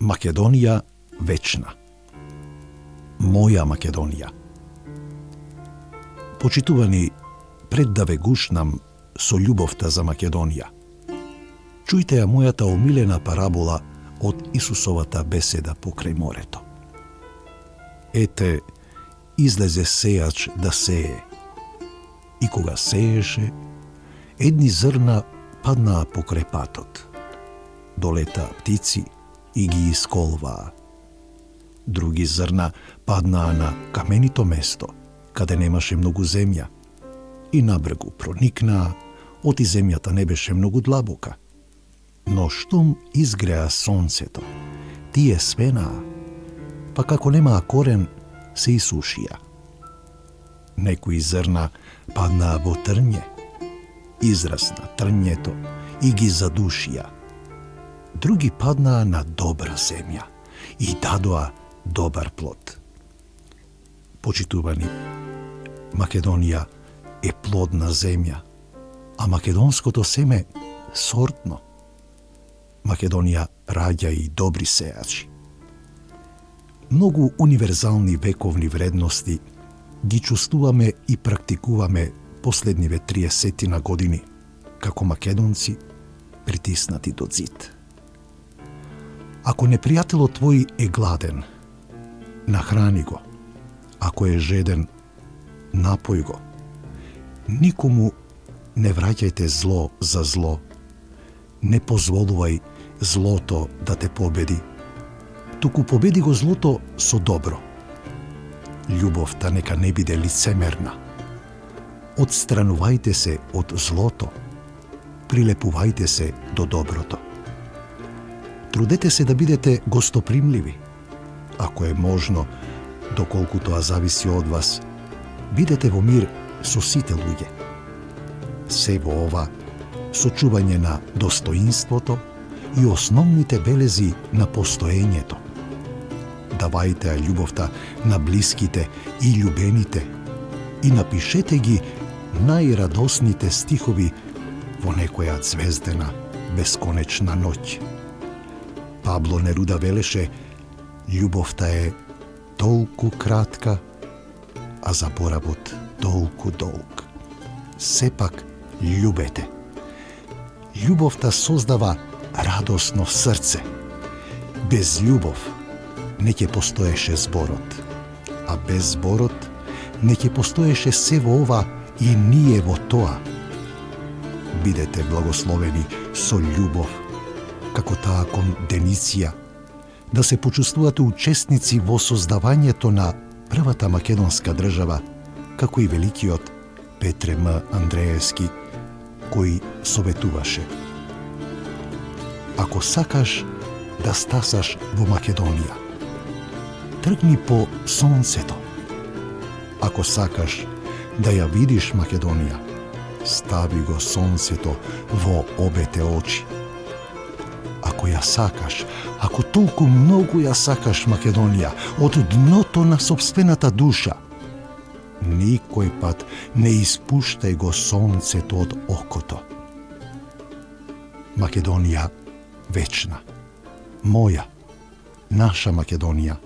Македонија вечна. Моја Македонија. Почитувани, пред да ве гушнам со љубовта за Македонија, чујте ја мојата омилена парабола од Исусовата беседа покрај морето. Ете, излезе сејач да сее. И кога сееше, едни зрна паднаа покрај патот. Долетаа птици и ги исколваа. Други зрна паднаа на каменито место, каде немаше многу земја, и на брегу проникнаа, оти земјата не беше многу длабока. Но штом изгреа сонцето, тие свенаа, па како немаа корен, се исушија. Некои зрна паднаа во трње, израсна трњето и ги задушија. Други паднаа на добра земја и дадоа добар плод. Почитувани, Македонија е плодна земја, а македонското семе сортно. Македонија раѓа и добри сеачи. Многу универзални вековни вредности ги чувствуваме и практикуваме последниве 30 години, како македонци притиснати до зид. Ако непријателот твој е гладен, нахрани го. Ако е жеден, напој го. Никому не враќајте зло за зло. Не позволувај злото да те победи. Туку победи го злото со добро. Љубовта нека не биде лицемерна. Отстранувајте се од злото. Прилепувајте се до доброто. Трудете се да бидете гостопримливи. Ако е можно, доколку тоа зависи од вас, бидете во мир со сите луѓе. Се во ова, сочување на достоинството и основните белези на постоењето. Давајте љубовта на блиските и љубените и напишете ги најрадосните стихови во некоја звездена, бесконечна ноќ. Пабло Неруда велеше: љубовта е толку кратка, а заборавот толку долг. Сепак љубете. Љубовта создава радосно срце. Без љубов не ќе постоеше зборот, а без зборот не ќе постоеше се во ова и ние во тоа. Бидете благословени со љубов, како таа кондениција, да се почувствувате учесници во создавањето на првата македонска држава, како и великиот Петре М. Андреевски, кој советуваше: ако сакаш да стасаш во Македонија, тргни по сонцето. Ако сакаш да ја видиш Македонија, стави го сонцето во обете очи. Ако ја сакаш, ако толку многу ја сакаш Македонија, од дното на сопствената душа, никој пат не испуштај го сонцето од окото. Македонија вечна. Моја, наша Македонија